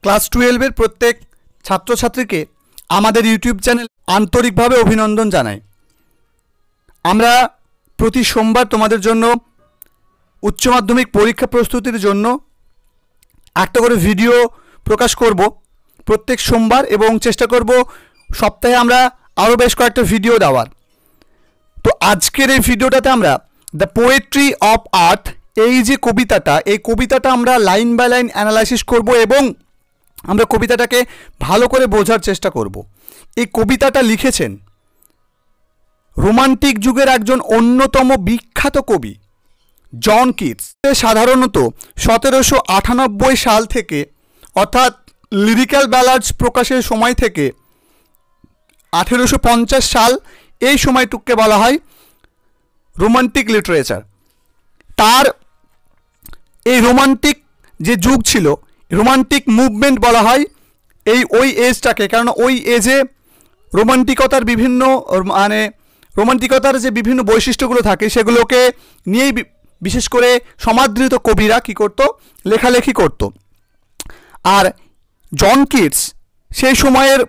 Class 12 এর প্রত্যেক ছাত্রছাত্রীকে আমাদের ইউটিউব চ্যানেল আন্তরিকভাবে অভিনন্দন জানাই। আমরা প্রতি সোমবার তোমাদের জন্য উচ্চ মাধ্যমিক পরীক্ষা প্রস্তুতির জন্য একটা করে ভিডিও প্রকাশ করব প্রত্যেক সোমবার, এবং চেষ্টা করব সপ্তাহে আমরা আরও বেশ কয়েকটা ভিডিও দেওয়ার। তো আজকের এই ভিডিওটাতে আমরা দ্য পোয়েট্রি অফ আর্থ, এই যে কবিতাটা, এই কবিতাটা আমরা লাইন বাই লাইন অ্যানালাইসিস করব এবং আমরা কবিতাটাকে ভালো করে বোঝার চেষ্টা করব। এই কবিতাটা লিখেছেন রোমান্টিক যুগের একজন অন্যতম বিখ্যাত কবি জন কিটস। সাধারণত 1798 সাল থেকে, অর্থাৎ লিরিক্যাল ব্যালাডস প্রকাশের সময় থেকে 1850 সাল, এই সময়টুকুকে বলা হয় রোমান্টিক লিটারেচার। তার এই রোমান্টিক যে যুগ ছিল, রোমান্টিক মুভমেন্ট বলা হয় ওই এজটাকে, কারণ ওই এজে রোমান্টিকতার বিভিন্ন রোমান্টিকতার যে বিভিন্ন বৈশিষ্ট্যগুলো থাকে সেগুলোকে নিয়েই বিশেষ করে সমাদৃত কবিরা কী করত, লেখালেখি করত। আর জন কিটস সেই সময়ের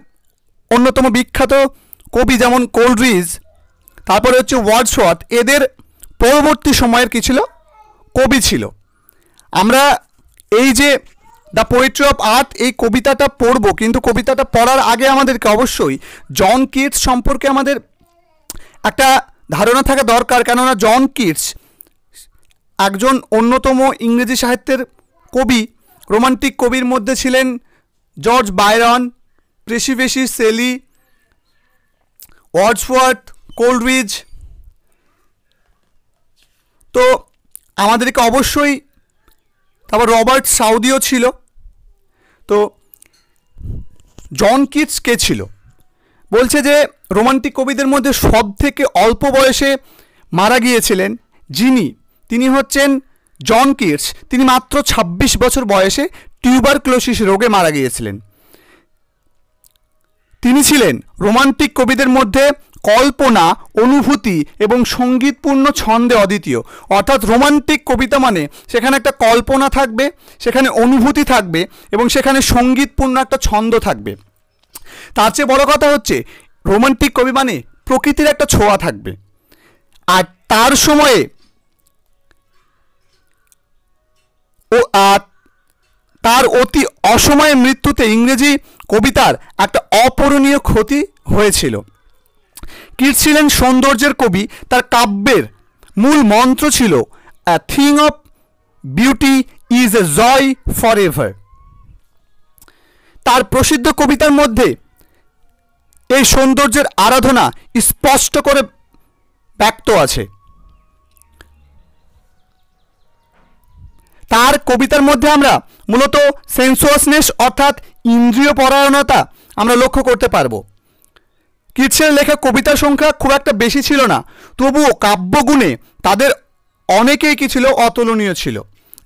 অন্যতম বিখ্যাত কবি, যেমন কোলরিজ, তারপরে হচ্ছে ওয়ার্ডসওয়ার্থ, এদের পরবর্তী সময়ের কী ছিল, কবি ছিল। আমরা এই যে দ্য পোয়েট্রি অফ আর্থ এই কবিতাটা পড়ব, কিন্তু কবিতাটা পড়ার আগে আমাদেরকে অবশ্যই জন কিটস সম্পর্কে আমাদের একটা ধারণা থাকা দরকার। কেননা জন কিটস একজন অন্যতম ইংরেজি সাহিত্যের কবি। রোমান্টিক কবির মধ্যে ছিলেন George Byron, Percy Shelley, Wordsworth, Coleridge. তো আমাদেরকে অবশ্যই, তারপর রবার্ট সাউদিও ছিল। তো জন কিটস কে ছিল? বলছে যে রোমান্টিক কবিদের মধ্যে সব থেকে অল্প বয়সে মারা গিয়েছিলেন তিনি হচ্ছেন জন কিটস। তিনি মাত্র 26 বছর বয়সে টিউবারক্লোসিস রোগে মারা গিয়েছিলেন। তিনি ছিলেন রোমান্টিক কবিদের মধ্যে কল্পনা, অনুভূতি এবং সঙ্গীতপূর্ণ ছন্দে অদ্বিতীয়। অর্থাৎ রোমান্টিক কবিতা মানে সেখানে একটা কল্পনা থাকবে, সেখানে অনুভূতি থাকবে এবং সেখানে সঙ্গীতপূর্ণ একটা ছন্দ থাকবে। তার চেয়ে বড় কথা হচ্ছে রোমান্টিক কবি মানে প্রকৃতির একটা ছোঁয়া থাকবে। আর তার সময়ে তার অতি অসময়ে মৃত্যুতে ইংরেজি কবিতার একটা অপূরণীয় ক্ষতি হয়েছিল। কিটস ছিলেন সৌন্দর্যের কবি। তার কাব্যের মূল মন্ত্র ছিল a thing of beauty is a joy forever. তার প্রসিদ্ধ কবিতার মধ্যে এই সৌন্দর্যের আরাধনা স্পষ্ট করে ব্যক্ত আছে। তার কবিতার মধ্যে আমরা মূলত সেন্সুয়াসনেস অর্থাৎ ইন্দ্রিয় পরায়ণতা আমরা লক্ষ্য করতে পারবো। কিটসের লেখা কবিতার সংখ্যা খুব একটা বেশি ছিল না, তবুও কাব্যগুণে তাদের অনেকেই কি ছিল, অতুলনীয় ছিল।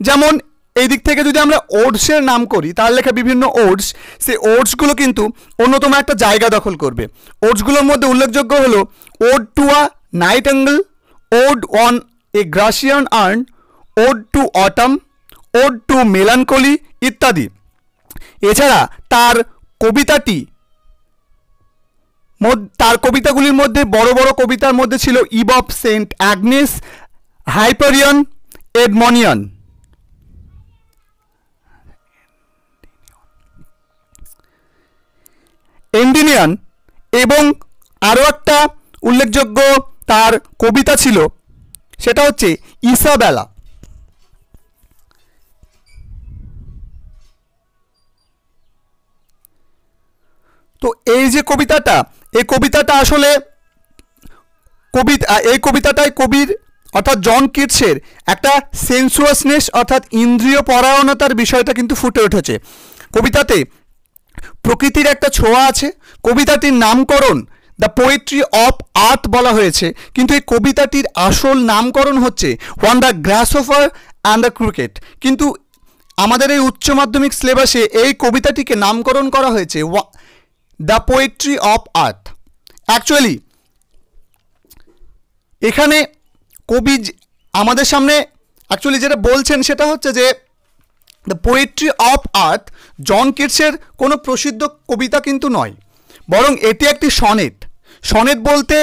যেমন এই দিক থেকে যদি আমরা ওডসের নাম করি, তার লেখা বিভিন্ন ওডস, সেই ওডসগুলো কিন্তু অন্যতম একটা জায়গা দখল করবে। ওডসগুলোর মধ্যে উল্লেখযোগ্য হলো ode to a nightingale, ode on a Grecian urn, ode to autumn, ode to melancholy ইত্যাদি। এছাড়া তার কবিতাগুলির মধ্যে বড় বড় কবিতার মধ্যে ছিল ইভ অফ সেন্ট অ্যাগনেস, হাইপারিয়ন, এডমনিয়ন। এন্ডিনিয়ান এবং আরও একটা উল্লেখযোগ্য তার কবিতা ছিল, সেটা হচ্ছে ইসাবেলা। তো এই যে কবিতাটা, এই কবিতাটাই কবির অর্থাৎ জন কিটসের একটা সেন্সুয়াসনেস অর্থাৎ ইন্দ্রিয় পরায়ণতার বিষয়টা কিন্তু ফুটে উঠেছে। কবিতাতে প্রকৃতির একটা ছোঁয়া আছে। কবিতাটির নামকরণ দ্য পোয়েট্রি অফ আর্থ বলা হয়েছে, কিন্তু এই কবিতাটির আসল নামকরণ হচ্ছে one the গ্রাসহপার and the cricket. কিন্তু আমাদের এই উচ্চ মাধ্যমিক সিলেবাসে এই কবিতাটিকে নামকরণ করা হয়েছে the poetry of earth. Actually এখানে কবি আমাদের সামনে যেটা বলছেন সেটা হচ্ছে যে দ্য পোয়েট্রি অফ আর্থ জন কিটসের কোনো প্রসিদ্ধ কবিতা কিন্তু নয়, বরং এটি একটি সনেট। সনেট বলতে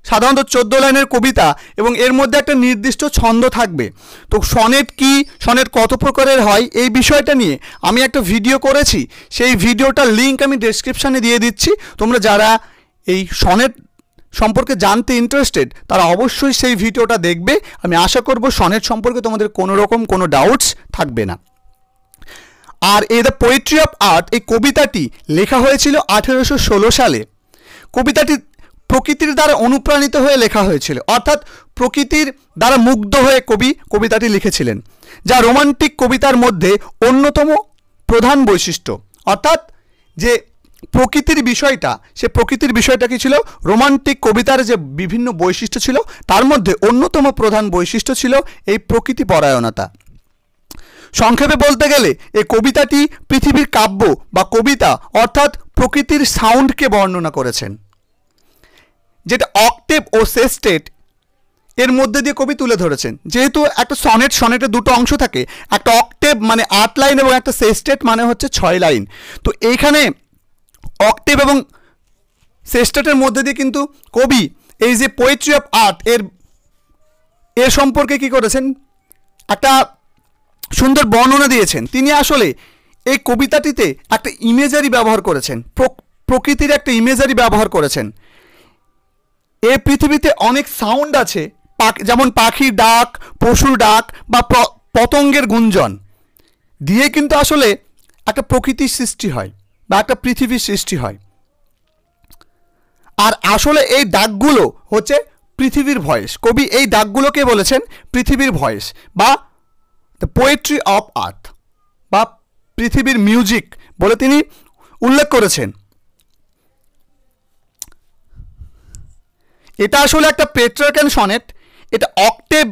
সাধারণত 14 লাইনের কবিতা এবং এর মধ্যে একটা নির্দিষ্ট ছন্দ থাকবে। তো সনেট কি, সনেট কত প্রকারের হয়, এই বিষয়টা নিয়ে আমি একটা ভিডিও করেছি। সেই ভিডিওটার লিঙ্ক আমি ডেসক্রিপশানে দিয়ে দিচ্ছি। তোমরা যারা এই সনেট সম্পর্কে জানতে ইন্টারেস্টেড তারা অবশ্যই সেই ভিডিওটা দেখবে। আমি আশা করব সনেট সম্পর্কে তোমাদের কোনো রকম কোনো ডাউটস থাকবে না। আর এই দ্য পোয়েট্রি অফ আর্ট, এই কবিতাটি লেখা হয়েছিল 1816 সালে। কবিতাটি প্রকৃতির দ্বারা অনুপ্রাণিত হয়ে লেখা হয়েছিল, অর্থাৎ প্রকৃতির দ্বারা মুগ্ধ হয়ে কবি কবিতাটি লিখেছিলেন, যা রোমান্টিক কবিতার মধ্যে অন্যতম প্রধান বৈশিষ্ট্য। অর্থাৎ যে প্রকৃতির বিষয়টা, সে প্রকৃতির বিষয়টা কি ছিল, রোমান্টিক কবিতার যে বিভিন্ন বৈশিষ্ট্য ছিল তার মধ্যে অন্যতম প্রধান বৈশিষ্ট্য ছিল এই প্রকৃতি পরায়ণতা। সংক্ষেপে বলতে গেলে এই কবিতাটি পৃথিবীর কাব্য বা কবিতা অর্থাৎ প্রকৃতির সাউন্ডকে বর্ণনা করেছেন, যেটা অক্টেভ ও সেস্টেট এর মধ্যে দিয়ে কবি তুলে ধরেছেন। যেহেতু একটা সনেটে দুটো অংশ থাকে, একটা অক্টেভ মানে 8 লাইন এবং একটা সেস্টেট মানে হচ্ছে 6 লাইন। তো এইখানে অক্টেভ এবং সেস্টেটের মধ্যে দিয়ে কিন্তু কবি এই যে পোয়েট্রি অফ আর্ট এর সম্পর্কে কি করেছেন, একটা সুন্দর বর্ণনা দিয়েছেন। তিনি আসলে এই কবিতাটিতে একটা ইমেজারি ব্যবহার করেছেন, প্রকৃতির একটা ইমেজারি ব্যবহার করেছেন। এই পৃথিবীতে অনেক সাউন্ড আছে, যেমন পাখির ডাক, পশুর ডাক বা পতঙ্গের গুঞ্জন দিয়ে কিন্তু আসলে একটা প্রকৃতির সৃষ্টি হয় বা একটা পৃথিবীর সৃষ্টি হয়। আর আসলে এই ডাকগুলো হচ্ছে পৃথিবীর ভয়েস। কবি এই ডাকগুলোকে বলেছেন পৃথিবীর ভয়েস বা দ্য পোয়েট্রি অফ আর্থ বা পৃথিবীর মিউজিক বলে তিনি উল্লেখ করেছেন। এটা আসলে একটা পেট্রার্কান সনেট। এটা অক্টেভ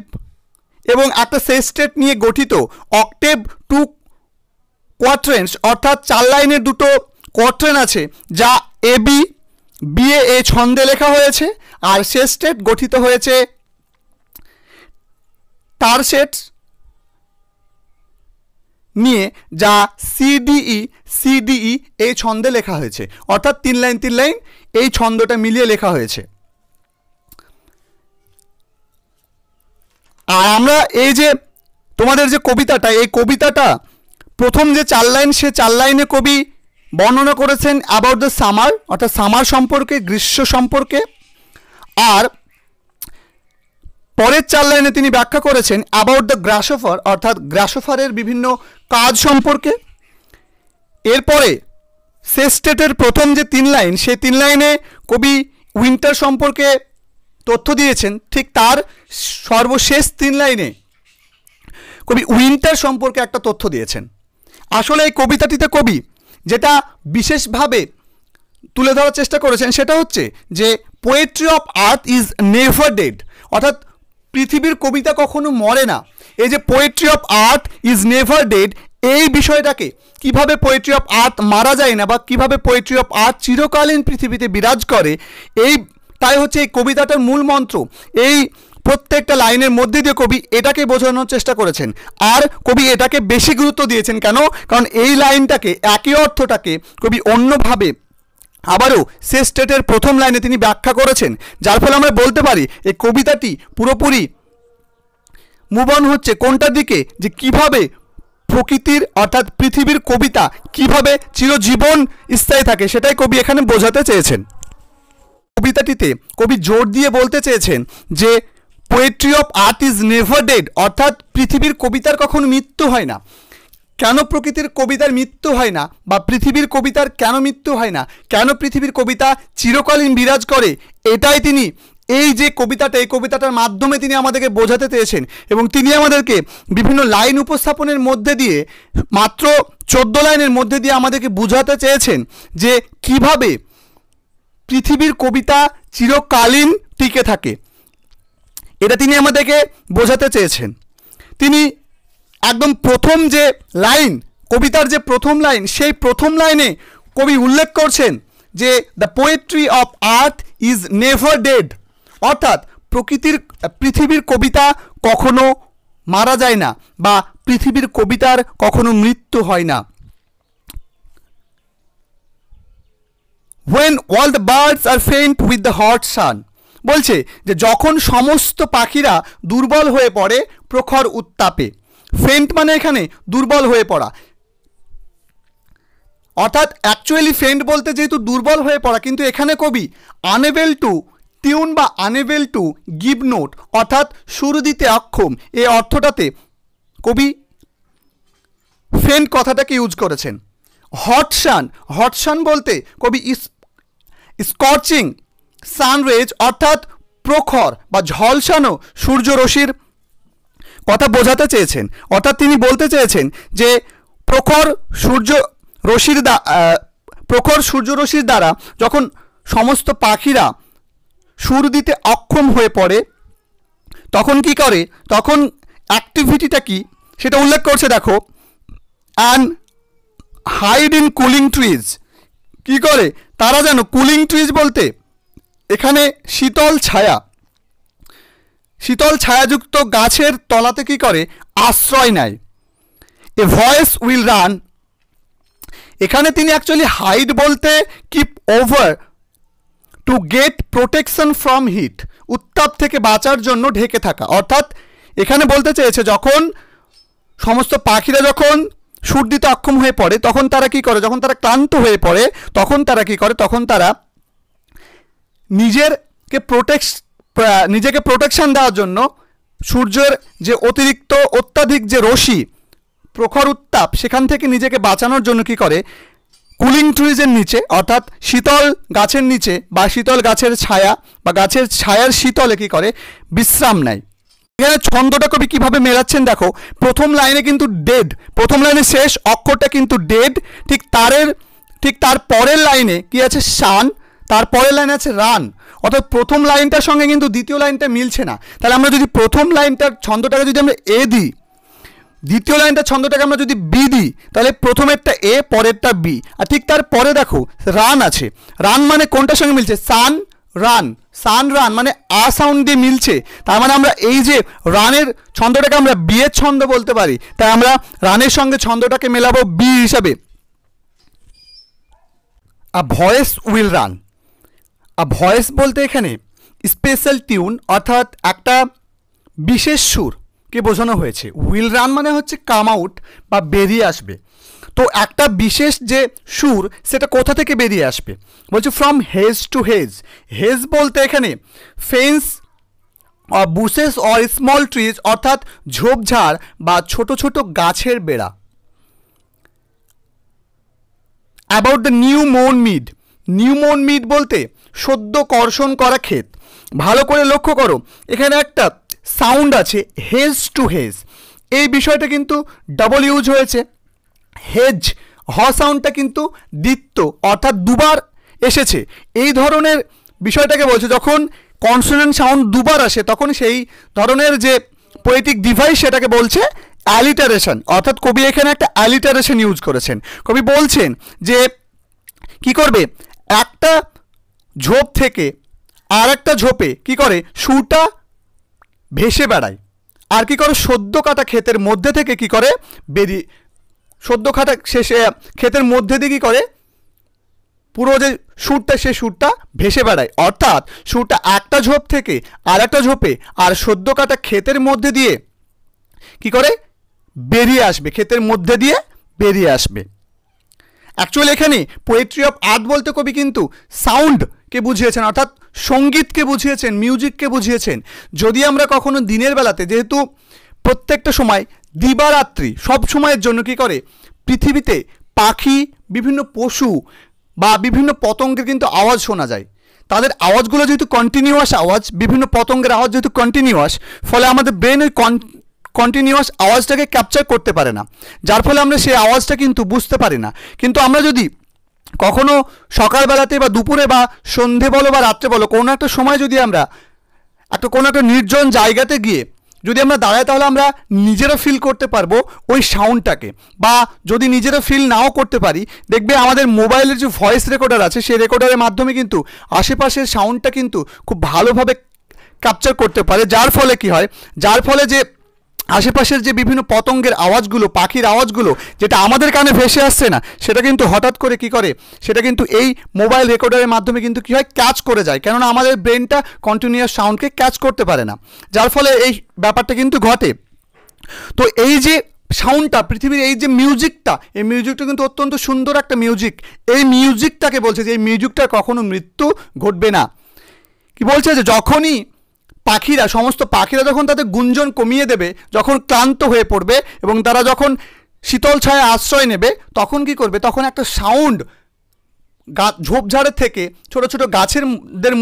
এবং একটা সেস্টেট নিয়ে গঠিত। অক্টেভ 2 কোয়াট্রেন্টস অর্থাৎ 4 লাইনের দুটো কোয়াট্রেন আছে, যা এবি বিএ এ ছন্দে লেখা হয়েছে। আর সেস্টেট গঠিত হয়েছে টারসেটস নিয়ে, যা সিডিই এই ছন্দে লেখা হয়েছে। অর্থাৎ 3 লাইন 3 লাইন এই ছন্দটা মিলিয়ে লেখা হয়েছে। আর আমরা এই যে তোমাদের যে কবিতাটা, এই কবিতাটা প্রথম যে 4 লাইন, সে 4 লাইনে কবি বর্ণনা করেছেন অ্যাবাউট দ্য সামার, অর্থাৎ সামার সম্পর্কে, গ্রীষ্ম সম্পর্কে। আর পরের 4 লাইনে তিনি ব্যাখ্যা করেছেন অ্যাবাউট দ্য গ্রাসোফার, অর্থাৎ গ্রাসোফারের বিভিন্ন কাজ সম্পর্কে। এরপরে সেস্টেটের প্রথম যে 3 লাইন, সেই 3 লাইনে কবি উইন্টার সম্পর্কে তথ্য দিয়েছেন। ঠিক তার সর্বশেষ 3 লাইনে কবি উইন্টার সম্পর্কে একটা তথ্য দিয়েছেন। আসলে এই কবিতাটিতে কবি যেটা বিশেষভাবে তুলে ধরার চেষ্টা করেছেন সেটা হচ্ছে যে poetry of earth is never dead, অর্থাৎ পৃথিবীর কবিতা কখনো মরে না। এই যে poetry of earth is never dead, এই বিষয়টাকে কিভাবে পোয়েট্রি অফ আর্থ মারা যায় না বা কিভাবে পোয়েট্রি অফ আর্থ চিরকালীন পৃথিবীতে বিরাজ করে, তাই হচ্ছে এই কবিতাটার মূল মন্ত্র। এই প্রত্যেকটা লাইনের মধ্যে দিয়ে কবি এটাকে বোঝানোর চেষ্টা করেছেন। আর কবি এটাকে বেশি গুরুত্ব দিয়েছেন কেন, কারণ এই লাইনটাকে, একই অর্থটাকে কবি অন্যভাবে আবারও সেস্টেটের প্রথম লাইনে তিনি ব্যাখ্যা করেছেন, যার ফলে আমরা বলতে পারি এই কবিতাটি পুরোপুরি মুভ অন হচ্ছে কোনটার দিকে, যে কিভাবে প্রকৃতির অর্থাৎ পৃথিবীর কবিতা কিভাবে চিরজীবন স্থায়ী থাকে, সেটাই কবি এখানে বোঝাতে চেয়েছেন। কবিতাটিতে কবি জোর দিয়ে বলতে চেয়েছেন যে poetry of earth is never dead, অর্থাৎ পৃথিবীর কবিতার কখনো মৃত্যু হয় না। কেন প্রকৃতির কবিতার মৃত্যু হয় না বা পৃথিবীর কবিতার কেন মৃত্যু হয় না, কেন পৃথিবীর কবিতা চিরকালীন বিরাজ করে, এটাই তিনি এই যে কবিতাটা, এই কবিতাটার মাধ্যমে তিনি আমাদেরকে বোঝাতে চেয়েছেন। এবং তিনি আমাদেরকে বিভিন্ন লাইন উপস্থাপনের মধ্যে দিয়ে, মাত্র 14 লাইনের মধ্যে দিয়ে আমাদেরকে বোঝাতে চেয়েছেন যে কিভাবে পৃথিবীর কবিতা চিরকালীন টিকে থাকে। এটা তিনি আমাদেরকে বোঝাতে চেয়েছেন। তিনি একদম প্রথম যে লাইন, কবিতার যে প্রথম লাইন, সেই প্রথম লাইনে কবি উল্লেখ করছেন যে the poetry of earth is never dead, অর্থাৎ পৃথিবীর কবিতা কখনো মারা যায় না বা পৃথিবীর কবিতার কখনো মৃত্যু হয় না। when all the birds are faint with the hot sun, বলছে যে যখন সমস্ত পাখিরা দুর্বল হয়ে পড়ে প্রখর উত্তাপে। ফেন্ট মানে এখানে দুর্বল হয়ে পড়া, অর্থাৎ অ্যাকচুয়ালি ফেন্ট বলতে যেহেতু দুর্বল হয়ে পড়া, কিন্তু এখানে কবি আনএবল টু টিউন বা আনএবল টু গিভ নোট অর্থাৎ সুর দিতে অক্ষম, এই অর্থটাতে কবি ফেন্ট কথাটাকে ইউজ করেছেন। হট সান বলতে কবি স্কর্চিং সানরেজ অর্থাৎ প্রখর বা ঝলসানো সূর্যরশ্মির কথা বোঝাতে চেয়েছেন। অর্থাৎ তিনি বলতে চেয়েছেন যে প্রখর সূর্যরশ্মির দ্বারা যখন সমস্ত পাখিরা সুর দিতে অক্ষম হয়ে পড়ে তখন কি করে, তখন অ্যাক্টিভিটিটা কি সেটা উল্লেখ করছে। দেখো, and hide in cooling trees, কি করে তারা যেন, কুলিং ট্রিজ বলতে এখানে শীতল ছায়াযুক্ত গাছের তলাতে কি করে, আশ্রয় নেয়। এ ভয়েস উইল রান, এখানে তিনি অ্যাকচুয়ালি হাইড বলতে keep over to get protection from heat, উত্তাপ থেকে বাঁচার জন্য ঢেকে থাকা। অর্থাৎ এখানে বলতে চেয়েছে যখন সমস্ত পাখিরা যখন সুর দিতে অক্ষম হয়ে পড়ে তখন তারা কি করে, যখন তারা ক্লান্ত হয়ে পড়ে তখন তারা কি করে, তখন তারা নিজেকে প্রোটেকশন দেওয়ার জন্য সূর্যের যে অত্যাধিক যে রশ্মি প্রখর উত্তাপ সেখান থেকে নিজেকে বাঁচানোর জন্য কি করে, কুলিং ট্রিজের নিচে অর্থাৎ শীতল গাছের নিচে বা শীতল গাছের ছায়া বা গাছের ছায়ার শীতলে কি করে, বিশ্রাম নেয়। এখানে ছন্দটা কবি কিভাবে মেলাচ্ছেন দেখো, প্রথম লাইনে কিন্তু ডেড, প্রথম লাইনে শেষ অক্ষরটা কিন্তু ডেড, ঠিক তার পরের লাইনে কি আছে সান, তার পরের লাইনে আছে রান। অর্থাৎ প্রথম লাইনটার সঙ্গে কিন্তু দ্বিতীয় লাইনটা মিলছে না। তাহলে আমরা যদি প্রথম লাইনটার ছন্দটাকে যদি আমরা এ দিই, দ্বিতীয় লাইনটার ছন্দটাকে আমরা যদি বি দিই, তাহলে প্রথমেরটা এ, পরেরটা বি। আর ঠিক তার পরে দেখো রান আছে, রান মানে কোনটার সঙ্গে মিলছে, সান রান মানে আ সাউন্ড দিয়ে মিলছে। তার মানে আমরা এই যে রানের ছন্দটাকে আমরা বি এর ছন্দ বলতে পারি, তাই আমরা রানের সঙ্গে ছন্দটাকে মেলাবো বি হিসাবে। A voice will run, a voice বলতে এখানে স্পেশাল টিউন অর্থাৎ একটা বিশেষ সুরকে বোঝানো হয়েছে। উইল রান মানে হচ্ছে কাম আউট বা বেরিয়ে আসবে। তো একটা বিশেষ যে সুর সেটা কোথা থেকে বেরিয়ে আসবে, বলছে ফ্রম হেজ টু হেজ বলতে এখানে fence or bushes or small trees অর্থাৎ ঝোপঝাড় বা ছোট ছোট গাছের বেড়া। অ্যাবাউট দ্য নিউ মন মিড বলতে সদ্য কর্ষণ করা ক্ষেত। ভালো করে লক্ষ্য করো, এখানে একটা সাউন্ড আছে হেজ টু হেজ, এই বিষয়টা কিন্তু ডাবল ইউজ হয়েছে। হেজ সাউন্ডটা কিন্তু দ্বিত্ব অর্থাৎ দুবার এসেছে। এই ধরনের বিষয়টাকে বলছে যখন কনসোনেন্ট সাউন্ড দুবার আসে তখন সেই ধরনের যে পোয়েটিক ডিভাইস সেটাকে বলছে অ্যালিটারেশন। অর্থাৎ কবি এখানে একটা অ্যালিটারেশন ইউজ করেছেন। কবি বলছেন যে কি করবে, একটা ঝোপ থেকে আর একটা ঝোপে কি করে সুরটা ভেসে বেড়ায়, আর কি করে সদ্য কাটা ক্ষেতের মধ্যে থেকে কি করে বেরিয়ে, সদ্য কাটা শেষে ক্ষেতের মধ্যে দিয়ে কি করে পুরো যে সুরটা সে সুরটা ভেসে বেড়ায়। অর্থাৎ সুরটা একটা ঝোপ থেকে আর একটা ঝোপে আর সদ্য কাটা ক্ষেতের মধ্যে দিয়ে কি করে বেরিয়ে আসবে, ক্ষেতের মধ্যে দিয়ে বেরিয়ে আসবে। অ্যাকচুয়ালি এখানে পোয়েট্রি অফ আর্ট বলতে কবি কিন্তু সাউন্ডকে বুঝিয়েছেন, অর্থাৎ সঙ্গীতকে বুঝিয়েছেন, মিউজিককে বুঝিয়েছেন। যদি আমরা কখনো দিনের বেলাতে, যেহেতু প্রত্যেকটা সময় দিবারাত্রি সব সময়ের জন্য কি করে পৃথিবীতে পাখি, বিভিন্ন পশু বা বিভিন্ন পতঙ্গের কিন্তু আওয়াজ শোনা যায়, তাদের আওয়াজগুলো যেহেতু কন্টিনিউয়াস আওয়াজ, বিভিন্ন পতঙ্গের আওয়াজ যেহেতু কন্টিনিউয়াস, ফলে আমাদের ব্রেন ওই কন্টিনিউয়াস আওয়াজটাকে ক্যাপচার করতে পারে না, যার ফলে আমরা সেই আওয়াজটা কিন্তু বুঝতে পারি না। কিন্তু আমরা যদি কখনো সকালবেলাতে বা দুপুরে বা সন্ধে বলো বা রাত্রে বলো কোনো একটা সময় যদি আমরা কোনো একটা নির্জন জায়গাতে গিয়ে যদি আমরা দাঁড়াই, তাহলে আমরা নিজেরা ফিল করতে পারবো ওই সাউন্ডটাকে। বা যদি নিজেরা ফিল নাও করতে পারি, দেখবে আমাদের মোবাইলের যে ভয়েস রেকর্ডার আছে সেই রেকর্ডারের মাধ্যমে কিন্তু আশেপাশের সাউন্ডটা কিন্তু খুব ভালোভাবে ক্যাপচার করতে পারে। যার ফলে কি হয়, যার ফলে যে আশেপাশের যে বিভিন্ন পতঙ্গের আওয়াজগুলো, পাখির আওয়াজগুলো যেটা আমাদের কানে ভেসে আসছে না, সেটা কিন্তু হঠাৎ করে কি করে, সেটা কিন্তু এই মোবাইল রেকর্ডারের মাধ্যমে কিন্তু কী হয়, ক্যাচ করে যায়। কেননা আমাদের ব্রেনটা কন্টিনিউয়াস সাউন্ডকে ক্যাচ করতে পারে না, যার ফলে এই ব্যাপারটা কিন্তু ঘটে। তো এই যে সাউন্ডটা, পৃথিবীর এই যে মিউজিকটা, এই মিউজিকটা কিন্তু অত্যন্ত সুন্দর একটা মিউজিক। এই মিউজিকটাকে বলছে যে এই মিউজিকটার কখনো মৃত্যু ঘটবে না। কি বলছে যে যখনই পাখিরা, সমস্ত পাখিরা যখন তাদের গুঞ্জন কমিয়ে দেবে, যখন ক্লান্ত হয়ে পড়বে এবং তারা যখন শীতল ছায়া আশ্রয় নেবে, তখন কি করবে, তখন একটা সাউন্ড ঝোপঝাড়ের থেকে, ছোট ছোট গাছের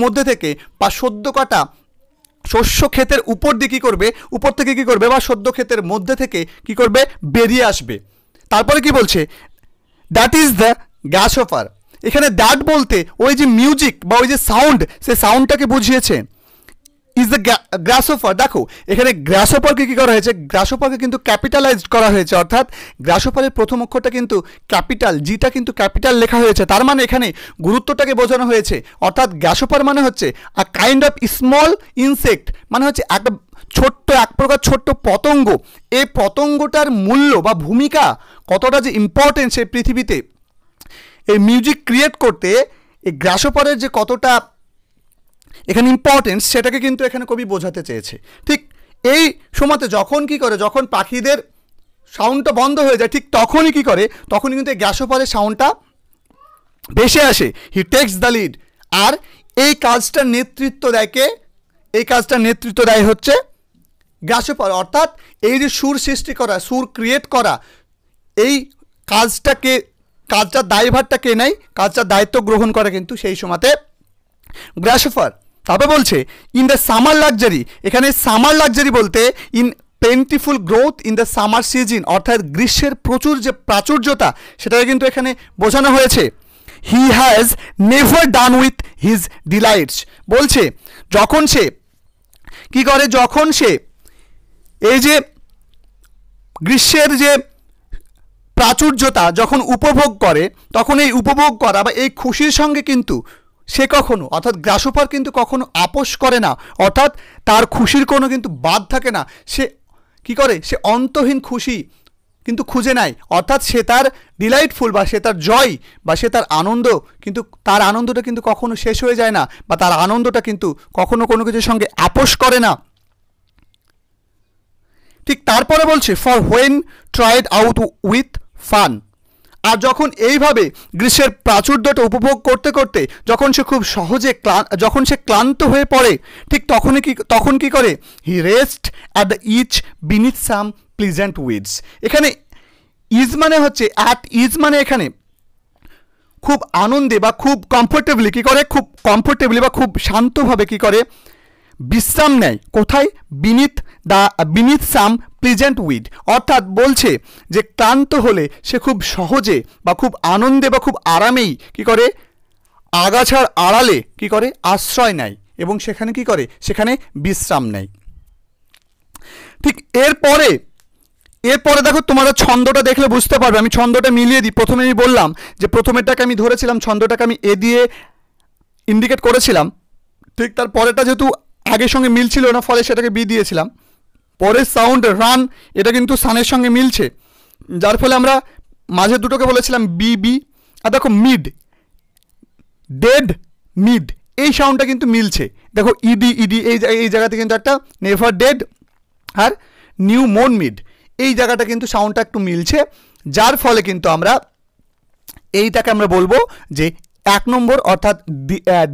মধ্যে থেকে, বা সদ্য কাটা শস্য ক্ষেতের উপর দিয়ে কী করবে, উপর থেকে কী করবে, বা সদ্য ক্ষেতের মধ্যে থেকে কী করবে, বেরিয়ে আসবে। তারপরে কি বলছে, দ্যাট ইজ দ্য গ্রাসহপার। এখানে দ্যাট বলতে ওই যে মিউজিক বা ওই যে সাউন্ড, সেই সাউন্ডটাকে বুঝিয়েছে। Is the গ্রাসহপার। দেখো এখানে গ্রাসহপারকে কী করা হয়েছে, গ্রাসহপারকে কিন্তু ক্যাপিটালাইজড করা হয়েছে, অর্থাৎ গ্রাসহপারের প্রথম অক্ষরটা কিন্তু ক্যাপিটাল, জিটা কিন্তু ক্যাপিটাল লেখা হয়েছে। তার মানে এখানে গুরুত্বটাকে বোঝানো হয়েছে। অর্থাৎ গ্রাসহপার মানে হচ্ছে আ কাইন্ড অফ স্মল ইনসেক্ট, মানে হচ্ছে একটা ছোট্ট, এক প্রকার ছোট্ট পতঙ্গ। এই পতঙ্গটার মূল্য বা ভূমিকা কতটা যে ইম্পর্টেন্ট সেই পৃথিবীতে, এই মিউজিক ক্রিয়েট করতে এই গ্রাসহপারের যে কতটা এখানে ইম্পর্টেন্স, সেটাকে কিন্তু এখানে কবি বোঝাতে চেয়েছে। ঠিক এই সময়তে যখন কি করে, যখন পাখিদের সাউন্ডটা বন্ধ হয়ে যায়, ঠিক তখনই কি করে, তখনই কিন্তু এই গ্রাসহপারের সাউন্ডটা ভেসে আসে। He takes the lead. আর এই কাজটার নেতৃত্ব দেয় কে, এই কাজটার নেতৃত্ব দেয় হচ্ছে গ্রাসহপার। অর্থাৎ এই যে সুর সৃষ্টি করা, সুর ক্রিয়েট করা, এই কাজটার দায়ভারটা কে নেয়, কাজটার দায়িত্ব গ্রহণ করে কিন্তু সেই সময়তে গ্রাসহপার। তবে বলছে ইন দ্য সামার লাক্সারি, এখানে সামার লাক্সারি বলতে in plentiful growth in the summer season, অর্থাৎ গ্রীষ্মের প্রচুর যে প্রাচুর্যতা, সেটাকে কিন্তু এখানে বোঝানো হয়েছে। He has never done with his delights. বলছে যখন সে কি করে, যখন সে এই যে গ্রীষ্মের যে প্রাচুর্যতা যখন উপভোগ করে, তখন এই উপভোগ করা বা এই খুশির সঙ্গে কিন্তু সে কখনো, অর্থাৎ গ্রাসহপার কিন্তু কখনো আপোষ করে না, অর্থাৎ তার খুশির কোনো কিন্তু বাদ থাকে না। সে কি করে, সে অন্তহীন খুশি কিন্তু খুঁজে নেয়, অর্থাৎ সে তার ডিলাইটফুল বা সে তার জয় বা সে তার আনন্দ, কিন্তু তার আনন্দটা কিন্তু কখনো শেষ হয়ে যায় না, বা তার আনন্দটা কিন্তু কখনো কোনো কিছুর সঙ্গে আপোষ করে না। ঠিক তারপরে বলছে for when tried out with fun. আর যখন এইভাবে গ্রীষ্মের প্রাচুর্যটা উপভোগ করতে করতে যখন সে খুব সহজে যখন সে ক্লান্ত হয়ে পড়ে, ঠিক তখন কি করে, he rest at the ease beneath some pleasant weeds. এখানে ইজ মানে হচ্ছে অ্যাট ইজ মানে এখানে খুব আনন্দে বা খুব কমফোর্টেবলি কি করে, খুব কমফোর্টেবলি বা খুব শান্তভাবে কি করে, বিশ্রাম নেয়। কোথায়, বিনিথ সাম প্লিজেন্ট উইড। অর্থাৎ বলছে যে ক্লান্ত হলে সে খুব সহজে বা খুব আনন্দে বা খুব আরামেই কি করে, আগাছার আড়ালে কি করে, আশ্রয় নেয় এবং সেখানে কি করে, সেখানে বিশ্রাম নেয়। ঠিক এরপরে দেখো তোমরা ছন্দটা দেখলে বুঝতে পারবে। আমি ছন্দটা মিলিয়ে দিই। প্রথমে আমি বললাম যে প্রথমেরটাকে আমি ধরেছিলাম, ছন্দটাকে আমি এ দিয়ে ইন্ডিকেট করেছিলাম। ঠিক তার পরেরটা যেহেতু আগের সঙ্গে মিলছিল না, ফলে সেটাকে বি দিয়েছিলাম। পরের সাউন্ড রান, এটা কিন্তু সানের সঙ্গে মিলছে, যার ফলে আমরা মাঝে দুটোকে বলেছিলাম বি বি। আর দেখো মিড, ডেড মিড, এই সাউন্ডটা কিন্তু মিলছে। দেখো ইডি এই জায়গাতে কিন্তু একটা নেভার ডেড আর নিউ মোন মিড, এই জায়গাটা কিন্তু সাউন্ডটা একটু মিলছে, যার ফলে কিন্তু আমরা এইটাকে আমরা বলবো যে 1 নম্বর অর্থাৎ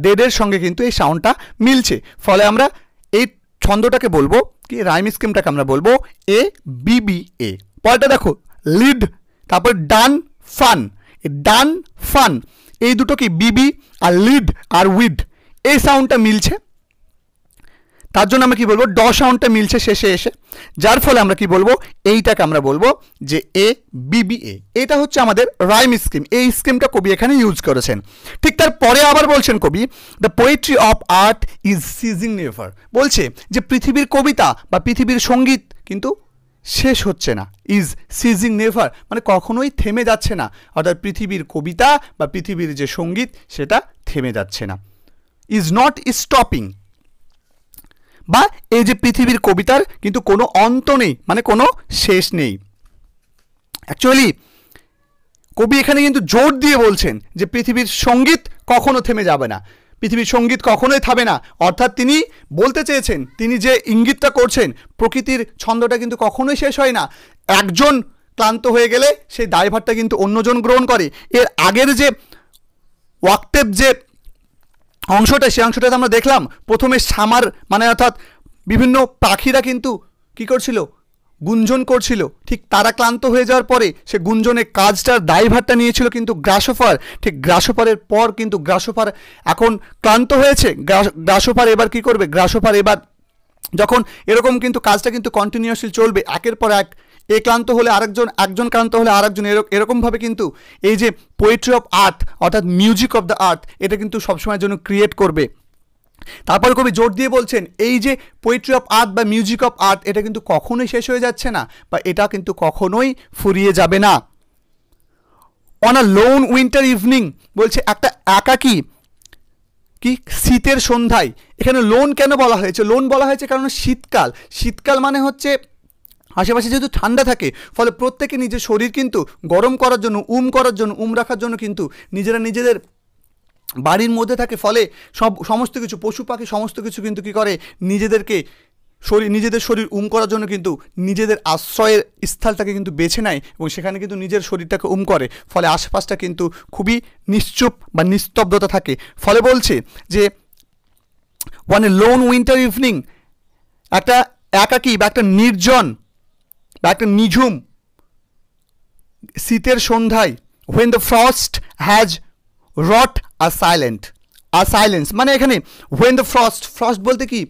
ডেডের সঙ্গে কিন্তু এই সাউন্ডটা মিলছে। ফলে আমরা এই ছন্দটাকে বলবো কি, রাইম স্কিমটাকে আমরা বলবো এ বি বি এ। পরেরটা দেখো লিড, তারপর ডান ফান, ডান ফান এই দুটো কি বিবি, আর লিড আর উইড এই সাউন্ডটা মিলছে, তার জন্য আমরা কি বলবো, ড সাউন্ডটা মিলছে শেষে এসে, যার ফলে আমরা কি বলবো, এইটাকে আমরা বলবো যে এ বিবি এ। এটা হচ্ছে আমাদের রাইম স্কিম। এই স্কিমটা কবি এখানে ইউজ করেছেন। ঠিক তার পরে আবার বলছেন কবি, the poetry of art is seizing never. বলছে যে পৃথিবীর কবিতা বা পৃথিবীর সঙ্গীত কিন্তু শেষ হচ্ছে না, ইজ সিজিং নেভার মানে কখনোই থেমে যাচ্ছে না, অর্থাৎ পৃথিবীর কবিতা বা পৃথিবীর যে সঙ্গীত সেটা থেমে যাচ্ছে না, ইজ নট স্টপিং। বা এই যে পৃথিবীর কবিতার কিন্তু কোনো অন্ত নেই, মানে কোনো শেষ নেই। অ্যাকচুয়ালি কবি এখানে কিন্তু জোর দিয়ে বলছেন যে পৃথিবীর সঙ্গীত কখনো থেমে যাবে না, পৃথিবীর সঙ্গীত কখনোই থামে না। অর্থাৎ তিনি বলতে চেয়েছেন, তিনি যে ইঙ্গিতটা করছেন, প্রকৃতির ছন্দটা কিন্তু কখনোই শেষ হয় না। একজন ক্লান্ত হয়ে গেলে সেই দায়ভারটা কিন্তু অন্যজন গ্রহণ করে। এর আগের যে ওয়াক্টেপ যে অংশটা, সেই অংশটাতে আমরা দেখলাম প্রথমে সামার মানে অর্থাৎ বিভিন্ন পাখিরা কিন্তু কি করছিল, গুঞ্জন করছিল। ঠিক তারা ক্লান্ত হয়ে যাওয়ার পরে সে গুঞ্জনের কাজটার দায়ভারটা নিয়েছিল কিন্তু গ্রাসোফার। ঠিক গ্রাসোফারের পর কিন্তু গ্রাসোফার এখন ক্লান্ত হয়েছে, গ্রাসোফার এবার কি করবে, গ্রাসোফার এবার যখন এরকম কিন্তু কাজটা কিন্তু কন্টিনিউয়াসলি চলবে, একের পর এক, এ ক্লান্ত হলে আরেকজন, একজন ক্লান্ত হলে আরেকজন, এরকমভাবে কিন্তু এই যে পোয়েট্রি অফ আর্থ অর্থাৎ মিউজিক অফ দ্য আর্থ, এটা কিন্তু সবসময়ের জন্য ক্রিয়েট করবে। তারপর কবি জোর দিয়ে বলছেন এই যে পোয়েট্রি অফ আর্থ বা মিউজিক অফ আর্থ, এটা কিন্তু কখনোই শেষ হয়ে যাচ্ছে না, বা এটা কিন্তু কখনোই ফুরিয়ে যাবে না। On a loan winter evening বলছে একটা একাকী কি শীতের সন্ধ্যায়। এখানে লোন কেন বলা হয়েছে, লোন বলা হয়েছে কারণ শীতকাল। শীতকাল মানে হচ্ছে আশেপাশে যেহেতু ঠান্ডা থাকে, ফলে প্রত্যেকে নিজের শরীর কিন্তু গরম করার জন্য, উম রাখার জন্য কিন্তু নিজেরা নিজেদের বাড়ির মধ্যে থাকে। ফলে সমস্ত কিছু পশু পাখি সমস্ত কিছু কিন্তু কী করে, নিজেদের শরীর করার জন্য কিন্তু নিজেদের আশ্রয়ের স্থলটাকে কিন্তু বেছে নেয় এবং সেখানে কিন্তু নিজের শরীরটাকে করে। ফলে আশপাশটা কিন্তু খুবই নিশ্চুপ বা নিস্তব্ধতা থাকে। ফলে বলছে যে ওয়ান এ লোন উইন্টার ইভিনিং, একটা একাকী বা একটা নির্জন বা একটা নিঝুম শীতের সন্ধ্যায়, when the frost has wrought a silence মানে এখানে when the frost বলতে কি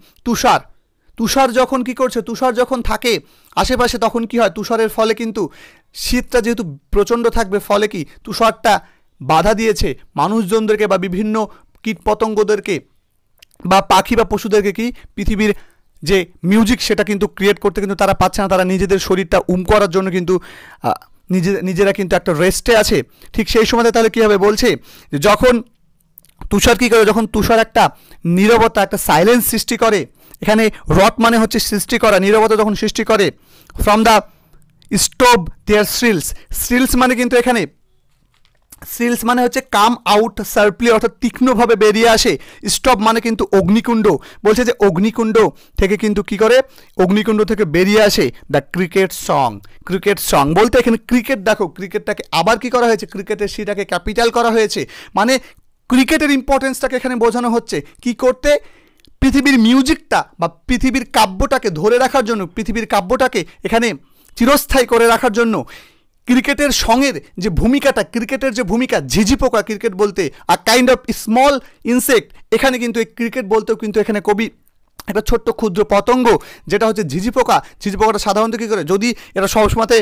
তুষার যখন কি করছে, তুষার যখন থাকে আশেপাশে, তখন কি হয়, তুষারের ফলে কিন্তু শীতটা যেহেতু প্রচণ্ড থাকবে, ফলে কি তুষারটা বাধা দিয়েছে মানুষজনদেরকে বা বিভিন্ন কীটপতঙ্গদেরকে বা পাখি বা পশুদেরকে কি পৃথিবীর যে মিউজিক সেটা কিন্তু ক্রিয়েট করতে কিন্তু তারা পাচ্ছে না। তারা নিজেদের শরীরটা করার জন্য কিন্তু নিজেরা কিন্তু একটা রেস্টে আছে। ঠিক সেই সময়তে তাহলে কী হবে, বলছে যে যখন তুষার কী করে, যখন তুষার একটা নীরবতা, একটা সাইলেন্স সৃষ্টি করে। এখানে রট মানে হচ্ছে সৃষ্টি করা, নীরবতা যখন সৃষ্টি করে। ফ্রম দ্য স্টোভ দেয়ার শ্রিলস মানে কিন্তু এখানে শ্রিলস মানে হচ্ছে কাম আউট শার্পলি, অর্থাৎ তীক্ষ্ণভাবে বেরিয়ে আসে। স্টপ মানে কিন্তু অগ্নিকুণ্ড, বলছে যে অগ্নিকুণ্ড থেকে কিন্তু কি করে, অগ্নিকুণ্ড থেকে বেরিয়ে আসে দ্য ক্রিকেট সং বলতে এখানে ক্রিকেট, দেখো ক্রিকেটটাকে আবার কি করা হয়েছে, ক্রিকেটের সিটাকে ক্যাপিটাল করা হয়েছে। মানে ক্রিকেটের ইম্পর্টেন্সটাকে এখানে বোঝানো হচ্ছে কি করতে, পৃথিবীর মিউজিকটা বা পৃথিবীর কাব্যটাকে ধরে রাখার জন্য, পৃথিবীর কাব্যটাকে এখানে চিরস্থায়ী করে রাখার জন্য ক্রিকেটের সঙ্গের যে ভূমিকাটা, ক্রিকেটের যে ভূমিকা, ঝিঝি পোকা, ক্রিকেট বলতে আ কাইন্ড অফ স্মল ইনসেক্ট, এখানে কিন্তু এই ক্রিকেট বলতেও কিন্তু এখানে কবি একটা ছোট্ট ক্ষুদ্র পতঙ্গ যেটা হচ্ছে ঝিঝি পোকাটা সাধারণত কী করে, যদি এরা সবসময়তে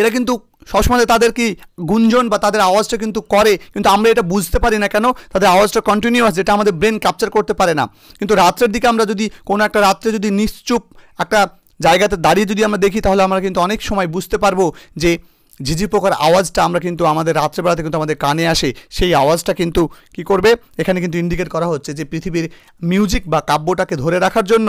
এরা কিন্তু সবসময় তাদের কি গুঞ্জন বা তাদের আওয়াজটা কিন্তু করে, কিন্তু আমরা এটা বুঝতে পারি না কেন, তাদের আওয়াজটা কন্টিনিউয়াস, যেটা আমাদের ব্রেন ক্যাপচার করতে পারে না। কিন্তু রাত্রের দিকে আমরা যদি কোনো একটা রাত্রে যদি নিশ্চুপ একটা জায়গাতে দাঁড়িয়ে যদি আমরা দেখি, তাহলে আমরা কিন্তু অনেক সময় বুঝতে পারবো যে ঝিঝি পোকার আওয়াজটা আমরা কিন্তু আমাদের রাত্রেবেলাতে কিন্তু আমাদের কানে আসে। সেই আওয়াজটা কিন্তু কি করবে, এখানে কিন্তু ইন্ডিকেট করা হচ্ছে যে পৃথিবীর মিউজিক বা কাব্যটাকে ধরে রাখার জন্য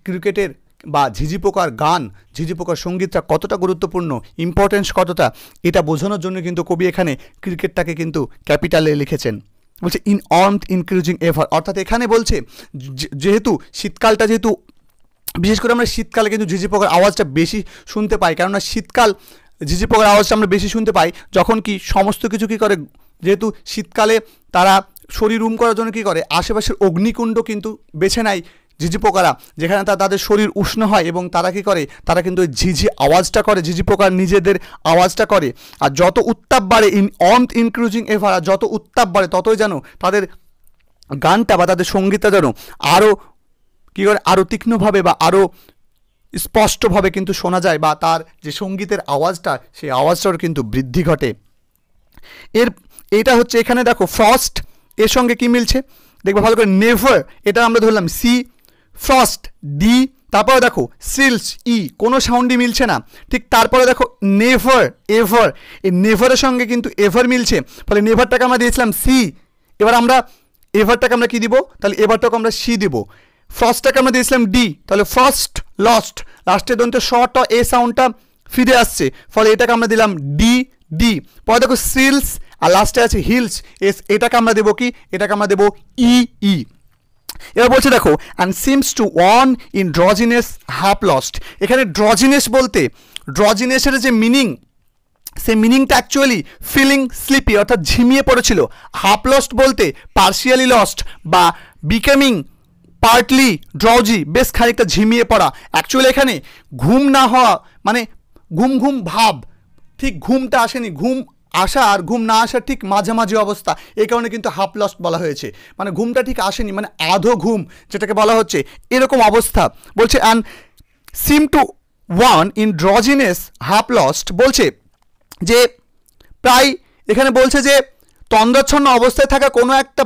ক্রিকেটের বা ঝিঝি পোকার গান, ঝিঝি পোকার সঙ্গীতটা কতটা গুরুত্বপূর্ণ, ইম্পর্টেন্স কতটা, এটা বোঝানোর জন্য কিন্তু কবি এখানে ক্রিকেটটাকে কিন্তু ক্যাপিটালে লিখেছেন। বলছে ইন অর্থ ইনক্রিজিং এভার, অর্থাৎ এখানে বলছে যেহেতু শীতকালটা, যেহেতু বিশেষ করে আমরা শীতকালে কিন্তু ঝিঝি পোকার আওয়াজটা বেশি শুনতে পাই, কেননা শীতকাল ঝিঝি পোকার আওয়াজটা আমরা বেশি শুনতে পাই যখন কি সমস্ত কিছু কী করে, যেহেতু শীতকালে তারা শরীর করার জন্য কী করে, আশেপাশের অগ্নিকুণ্ড কিন্তু বেছে নেয় ঝিঝি পোকারা, যেখানে তাদের শরীর উষ্ণ হয় এবং তারা কী করে, তারা কিন্তু ওই ঝিঝি আওয়াজটা করে, ঝিঝি পোকার নিজেদের আওয়াজটা করে। আর যত উত্তাপ বাড়ে, ইনক্রিজিং এভার, যত উত্তাপ বাড়ে ততই যেন তাদের গানটা বা তাদের সঙ্গীতটা যেন আরও কী করে, আরও তীক্ষ্ণভাবে বা আরও স্পষ্টভাবে কিন্তু শোনা যায়, বা তার যে সঙ্গীতের আওয়াজটা, সেই আওয়াজটার কিন্তু বৃদ্ধি ঘটে। এটা হচ্ছে এখানে দেখো ফ্রস্ট, এর সঙ্গে কি মিলছে দেখবে ভালো করে, নেভার এটা আমরা ধরলাম সি, ফ্রস্ট ডি, তারপরে দেখো সিলস ই, কোনো সাউন্ডই মিলছে না। ঠিক তারপরে দেখো নেভার এভার, এই নেভারের সঙ্গে কিন্তু এভার মিলছে, ফলে নেভারটাকে আমরা দিয়েছিলাম সি। এবার আমরা এভারটাকে আমরা কি দিব, তাহলে এভারটাকে আমরা সি দিব। ফ্রস্টটাকে আমরা দিয়েছিলাম ডি, তাহলে ফ্রস্ট লস্ট, লাস্টের দন্তে শর্ট এ সাউন্ডটা ফিরে আসছে, ফলে এটাকে আমরা দিলাম ডি ডি। পরে দেখো সিলস, আর লাস্টে আছে হিলস এস, এটাকে আমরা দেবো কি, এটাকে আমরা দেবো ই ই। এবার বলছে দেখো and seems to one in drowsiness half lost. এখানে ড্রজিনেস বলতে ড্রজিনেসের যে মিনিং, সেই মিনিংটা অ্যাকচুয়ালি ফিলিং স্লিপি অর্থাৎ ঝিমিয়ে পড়েছিল। হাফ লস্ট বলতে পার্শিয়ালি লস্ট বা বিকামিং পার্টলি ড্রাউজি, বেশ খানিকটা ঝিমিয়ে পড়া। অ্যাকচুয়ালি এখানে ঘুম না হওয়া মানে ঘুম ঘুম ভাব, ঠিক ঘুমটা আসেনি, ঘুম আসা আর ঘুম না আসার ঠিক মাঝামাঝি অবস্থা, এই কারণে কিন্তু হাফ লস্ট বলা হয়েছে, মানে ঘুমটা ঠিক আসেনি, মানে আধো ঘুম যেটাকে বলা হচ্ছে, এরকম অবস্থা। বলছে and seem to one in drowsiness half lost, বলছে যে প্রায় এখানে বলছে যে তন্দ্রাচ্ছন্ন অবস্থায় থাকা কোনো একটা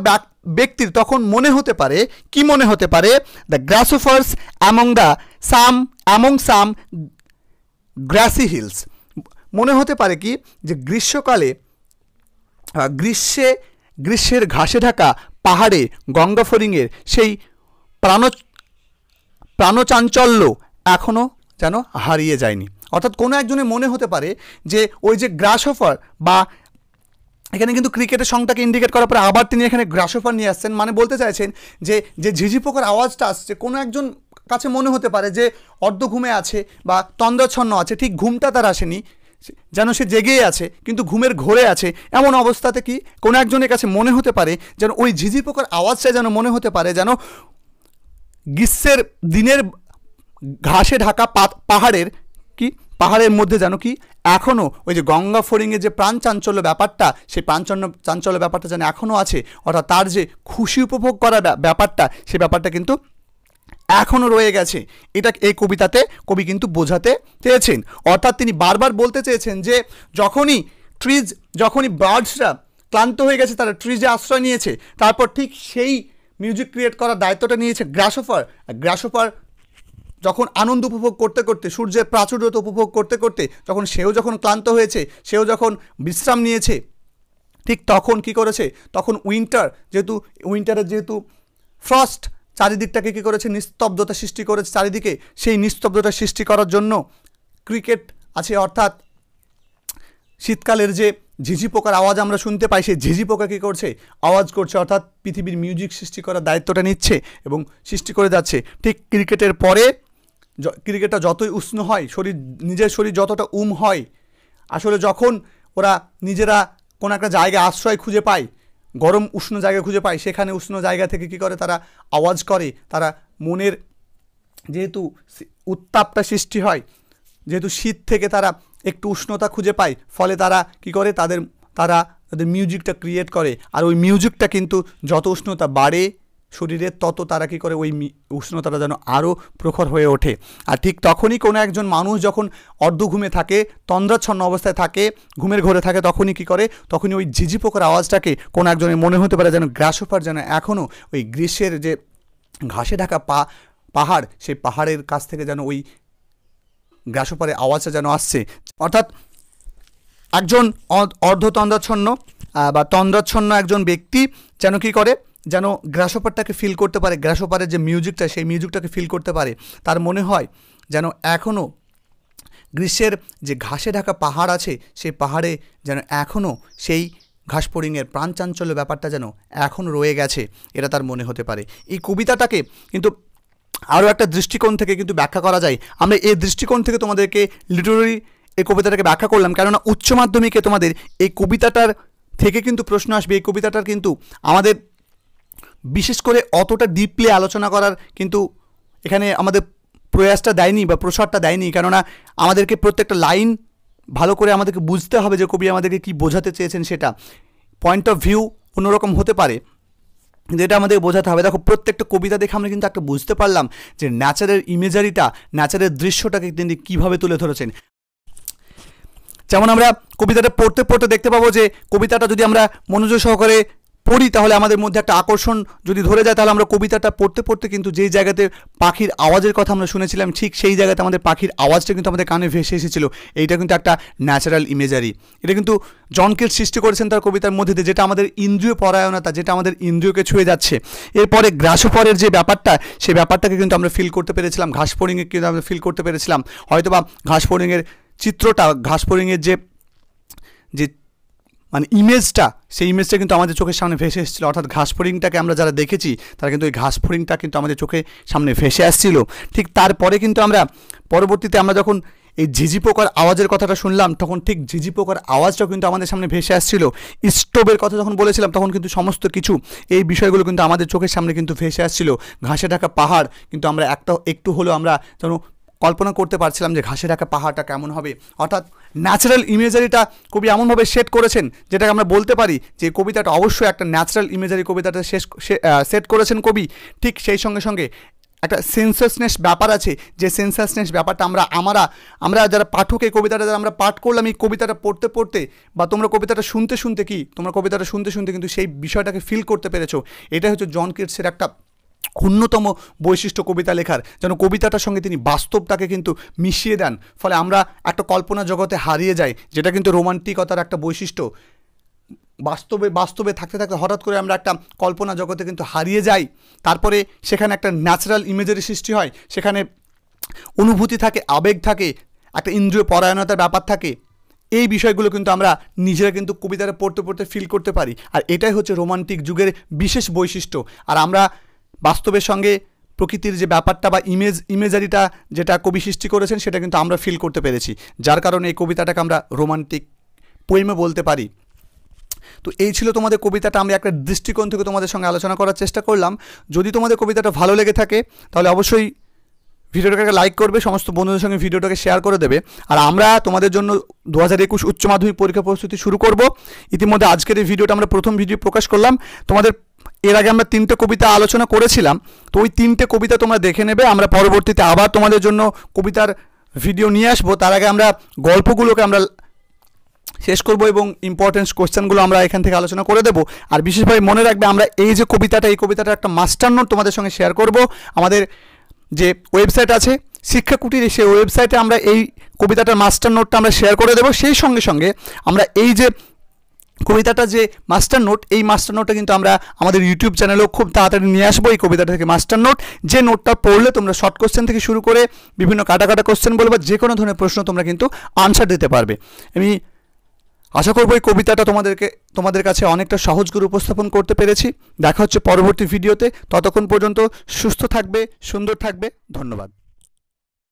ব্যক্তির তখন মনে হতে পারে, কি মনে হতে পারে, the grasshoppers among some grassy hills, মনে হতে পারে কি যে গ্রীষ্মকালে গ্রীষ্মের ঘাসে ঢাকা পাহাড়ে গঙ্গা ফড়িংয়ের সেই প্রাণচাঞ্চল্য এখনও যেন হারিয়ে যায়নি। অর্থাৎ কোনো একজনের মনে হতে পারে যে ওই যে গ্রাসোফার, বা এখানে কিন্তু ক্রিকেটের সংটাকে ইন্ডিকেট করার পরে আবার তিনি এখানে গ্রাসোফার নিয়ে আসছেন, মানে বলতে চাইছেন যে যে ঝিঝি পোকার আওয়াজটা আসছে কোনো একজন কাছে মনে হতে পারে যে অর্ধ ঘুমে আছে বা তন্দ্রাচ্ছন্ন আছে, ঠিক ঘুমটা তার আসেনি, যেন সে জেগেই আছে কিন্তু ঘুমের ঘোরে আছে। এমন অবস্থাতে কি কোনো একজনের কাছে মনে হতে পারে যেন ওই ঝিঝি পোকার আওয়াজটা যেন মনে হতে পারে যেন গ্রীষ্মের দিনের ঘাসে ঢাকা পাহাড়ের কি, পাহাড়ের মধ্যে যেন কি এখনও ওই যে গঙ্গা ফড়িংয়ের যে প্রাণ চাঞ্চল্য ব্যাপারটা, সেই চাঞ্চল্য ব্যাপারটা যেন এখনও আছে, অর্থাৎ তার যে খুশি উপভোগ করার ব্যাপারটা, সেই ব্যাপারটা কিন্তু এখনও রয়ে গেছে। এটা এই কবিতাতে কবি কিন্তু বোঝাতে চেয়েছেন। অর্থাৎ তিনি বারবার বলতে চেয়েছেন যে যখনই বার্ডসরা ক্লান্ত হয়ে গেছে, তারা ট্রিজে আশ্রয় নিয়েছে, তারপর ঠিক সেই মিউজিক ক্রিয়েট করার দায়িত্বটা নিয়েছে গ্রাসোফার যখন আনন্দ উপভোগ করতে করতে, সূর্যের প্রাচুর্যতা উপভোগ করতে করতে যখন ক্লান্ত হয়েছে, সেও যখন বিশ্রাম নিয়েছে, ঠিক তখন কি করেছে, তখন উইন্টারের যেহেতু ফ্রস্ট চারিদিকটাকে কী করেছে, নিস্তব্ধতা সৃষ্টি করেছে চারিদিকে, সেই নিস্তব্ধতা সৃষ্টি করার জন্য ক্রিকেট আছে, অর্থাৎ শীতকালের যে ঝিঝি পোকার আওয়াজ আমরা শুনতে পাই, সেই ঝিঝি পোকা কী করছে, আওয়াজ করছে, অর্থাৎ পৃথিবীর মিউজিক সৃষ্টি করার দায়িত্বটা নিচ্ছে এবং সৃষ্টি করে যাচ্ছে। ঠিক ক্রিকেটের পরে ক্রিকেটটা যতই উষ্ণ হয়, নিজের শরীর যতটা হয়, আসলে যখন ওরা নিজেরা কোনো একটা জায়গায় আশ্রয় খুঁজে পায়, গরম উষ্ণ জায়গা খুঁজে পায়, সেখানে উষ্ণ জায়গা থেকে কি করে তারা আওয়াজ করে, তারা মনের যেহেতু উত্তাপটা সৃষ্টি হয়, যেহেতু শীত থেকে তারা একটু উষ্ণতা খুঁজে পায়, ফলে তারা কি করে তাদের মিউজিকটা ক্রিয়েট করে। আর ওই মিউজিকটা কিন্তু যত উষ্ণতা বাড়ে শরীরের, তত তারা কি করে ওই উষ্ণতাটা যেন আরও প্রখর হয়ে ওঠে। আর ঠিক তখনই কোনো একজন মানুষ যখন অর্ধ ঘুমে থাকে, তন্দ্রাচ্ছন্ন অবস্থায় থাকে, ঘুমের ঘোরে থাকে, তখনই কি করে, তখনই ওই ঝিঝি পোকার আওয়াজটাকে কোনো একজনের মনে হতে পারে যেন গ্রাসোফার যেন এখনও ওই গ্রীষ্মের যে ঘাসে ঢাকা পাহাড়, সেই পাহাড়ের কাছ থেকে যেন ওই গ্রাসোফারের আওয়াজটা যেন আসছে। অর্থাৎ একজন অর্ধতন্দ্রাচ্ছন্ন বা তন্দ্রাচ্ছন্ন একজন ব্যক্তি যেন কি করে, যেন গ্রাসোফারটাকে ফিল করতে পারে, গ্রাসোফারের যে মিউজিকটা, সেই মিউজিকটাকে ফিল করতে পারে। তার মনে হয় যেন এখনও গ্রীষ্মের যে ঘাসে ঢাকা পাহাড় আছে, সেই পাহাড়ে যেন এখনও সেই ঘাস ফড়িংয়ের প্রাণচাঞ্চল্য ব্যাপারটা যেন এখনও রয়ে গেছে, এটা তার মনে হতে পারে। এই কবিতাটাকে কিন্তু আরও একটা দৃষ্টিকোণ থেকে কিন্তু ব্যাখ্যা করা যায়। আমরা এই দৃষ্টিকোণ থেকে তোমাদেরকে লিটারারি এই কবিতাটাকে ব্যাখ্যা করলাম, কেননা উচ্চ মাধ্যমিকে তোমাদের এই কবিতাটার থেকে কিন্তু প্রশ্ন আসবে। এই কবিতাটার কিন্তু আমাদের বিশেষ করে অতটা ডিপলি আলোচনা করার কিন্তু এখানে আমাদের প্রয়াসটা দেয়নি বা প্রসারটা দেয়নি, কেননা আমাদেরকে প্রত্যেকটা লাইন ভালো করে আমাদেরকে বুঝতে হবে যে কবি আমাদেরকে কী বোঝাতে চেয়েছেন। সেটা পয়েন্ট অফ ভিউ অন্যরকম হতে পারে, কিন্তু এটা আমাদের বোঝাতে হবে। দেখো, প্রত্যেকটা কবিতা দেখে আমরা কিন্তু একটা বুঝতে পারলাম যে ন্যাচারের ইমেজারিটা, ন্যাচারের দৃশ্যটাকে তিনি কীভাবে তুলে ধরেছেন। যেমন আমরা কবিতাটা পড়তে পড়তে দেখতে পাবো যে কবিতাটা যদি আমরা মনোযোগ সহকারে পড়ি তাহলে আমাদের মধ্যে একটা আকর্ষণ যদি ধরে যায়, তাহলে আমরা কবিতাটা পড়তে পড়তে কিন্তু যেই জায়গাতে পাখির আওয়াজের কথা আমরা শুনেছিলাম ঠিক সেই জায়গাতে আমাদের পাখির আওয়াজটা কিন্তু আমাদের কানে ভেসে এসেছিল। এইটা কিন্তু একটা ন্যাচারাল ইমেজারি। এটা কিন্তু জন কিটস সৃষ্টি করেছেন তার কবিতার মধ্যে দিয়ে, যেটা আমাদের ইন্দ্রিয় পরায়ণতা, যেটা আমাদের ইন্দ্রিয়কে ছুঁয়ে যাচ্ছে। এরপরে গ্রাসপরের যে ব্যাপারটা, সেই ব্যাপারটাকে কিন্তু আমরা ফিল করতে পেরেছিলাম, ঘাসফড়িংয়ে কিন্তু আমরা ফিল করতে পেরেছিলাম। হয়তোবা ঘাসফড়িংয়ের চিত্রটা, ঘাসফড়িংয়ের যে মানে ইমেজটা, সেই ইমেজটা কিন্তু আমাদের চোখের সামনে ভেসে এসেছিলো। অর্থাৎ ঘাসফড়িংটাকে আমরা যারা দেখেছি তারা কিন্তু ওই ঘাসফড়িংটা কিন্তু আমাদের চোখের সামনে ভেসে আসছিল। ঠিক তারপরে কিন্তু আমরা পরবর্তীতে আমরা যখন এই ঝিঝি পোকার আওয়াজের কথাটা শুনলাম, তখন ঠিক ঝিঝি পোকার আওয়াজটাও কিন্তু আমাদের সামনে ভেসে আসছিল। স্টোভের কথা যখন বলেছিলাম তখন কিন্তু সমস্ত কিছু এই বিষয়গুলো কিন্তু আমাদের চোখের সামনে কিন্তু ভেসে আসছিল। ঘাসে ঢাকা পাহাড় কিন্তু আমরা একটু হলেও আমরা যেন কল্পনা করতে পারছিলাম যে ঘাসে ঢাকা পাহাড়টা কেমন হবে। অর্থাৎ ন্যাচারাল ইমেজারিটা কবি এমনভাবে সেট করেছেন যেটাকে আমরা বলতে পারি যে কবিতাটা অবশ্যই একটা ন্যাচারাল ইমেজারি কবিতাটা সেট করেছেন কবি। ঠিক সেই সঙ্গে সঙ্গে একটা সেন্সাসনেস ব্যাপার আছে, যে সেন্সাসনেস ব্যাপারটা আমরা যারা পাঠক, এই কবিতাটা যারা আমরা পাঠ করলাম, এই কবিতাটা পড়তে পড়তে বা তোমরা কবিতাটা শুনতে শুনতে কিন্তু সেই বিষয়টাকে ফিল করতে পেরেছো। এটাই হচ্ছে জন কিটসের একটা অন্যতম বৈশিষ্ট্য কবিতা লেখার, যেন কবিতাটার সঙ্গে তিনি বাস্তবটাকে কিন্তু মিশিয়ে দেন, ফলে আমরা একটা কল্পনা জগতে হারিয়ে যাই, যেটা কিন্তু রোমান্টিকতার একটা বৈশিষ্ট্য। বাস্তবে থাকতে থাকতে হঠাৎ করে আমরা একটা কল্পনা জগতে কিন্তু হারিয়ে যাই, তারপরে সেখানে একটা ন্যাচারাল ইমেজারি সৃষ্টি হয়, সেখানে অনুভূতি থাকে, আবেগ থাকে, একটা ইন্দ্রিয় পরায়ণতার ব্যাপার থাকে। এই বিষয়গুলো কিন্তু আমরা নিজেরা কিন্তু কবিতাটা পড়তে পড়তে ফিল করতে পারি, আর এটাই হচ্ছে রোমান্টিক যুগের বিশেষ বৈশিষ্ট্য। আর আমরা বাস্তবের সঙ্গে প্রকৃতির যে ব্যাপারটা বা ইমেজারিটা যেটা কবি সৃষ্টি করেছেন, সেটা কিন্তু আমরা ফিল করতে পেরেছি, যার কারণে এই কবিতাটাকে আমরা রোমান্টিক পোয়েমে বলতে পারি। তো এই ছিল তোমাদের কবিতাটা, আমি একটা দৃষ্টিকোণ থেকে তোমাদের সঙ্গে আলোচনা করার চেষ্টা করলাম। যদি তোমাদের কবিতাটা ভালো লেগে থাকে তাহলে অবশ্যই ভিডিওটাকে লাইক করবে, সমস্ত বন্ধুদের সঙ্গে ভিডিওটাকে শেয়ার করে দেবে। আর আমরা তোমাদের জন্য 2021 উচ্চ মাধ্যমিক পরীক্ষা প্রস্তুতি শুরু করব। ইতিমধ্যে আজকের এই ভিডিওটা আমরা প্রথম ভিডিও প্রকাশ করলাম। তোমাদের এর আগে আমরা 3টে কবিতা আলোচনা করেছিলাম, তো ওই 3টে কবিতা তোমরা দেখে নেবে। আমরা পরবর্তীতে আবার তোমাদের জন্য কবিতার ভিডিও নিয়ে আসবো। তার আগে আমরা গল্পগুলোকে আমরা শেষ করব এবং ইম্পর্টেন্স কোশ্চেনগুলো আমরা এখান থেকে আলোচনা করে দেবো। আর বিশেষভাবে মনে রাখবে, আমরা এই যে কবিতাটা, এই কবিতাটা একটা মাস্টার নোট তোমাদের সঙ্গে শেয়ার করব। আমাদের যে ওয়েবসাইট আছে শিক্ষা কুটির, সেই ওয়েবসাইটে আমরা এই কবিতাটার মাস্টার নোটটা আমরা শেয়ার করে দেবো। সেই সঙ্গে সঙ্গে আমরা এই যে কবিতাটা যে মাস্টার নোট, এই মাস্টার নোটটা কিন্তু আমরা আমাদের ইউটিউব চ্যানেলেও খুব তাড়াতাড়ি নিয়ে আসবো। এই কবিতাটা থেকে মাস্টার নোট, যে নোটটা পড়লে তোমরা শর্ট কোশ্চেন থেকে শুরু করে বিভিন্ন কাটা কোশ্চেন বলবো, যে কোনো ধরনের প্রশ্ন তোমরা কিন্তু আনসার দিতে পারবে। আমি আশা করবো এই কবিতাটা তোমাদের কাছে অনেকটা সহজ করে উপস্থাপন করতে পেরেছি। দেখা হচ্ছে পরবর্তী ভিডিওতে, ততক্ষণ পর্যন্ত সুস্থ থাকবে, সুন্দর থাকবে। ধন্যবাদ।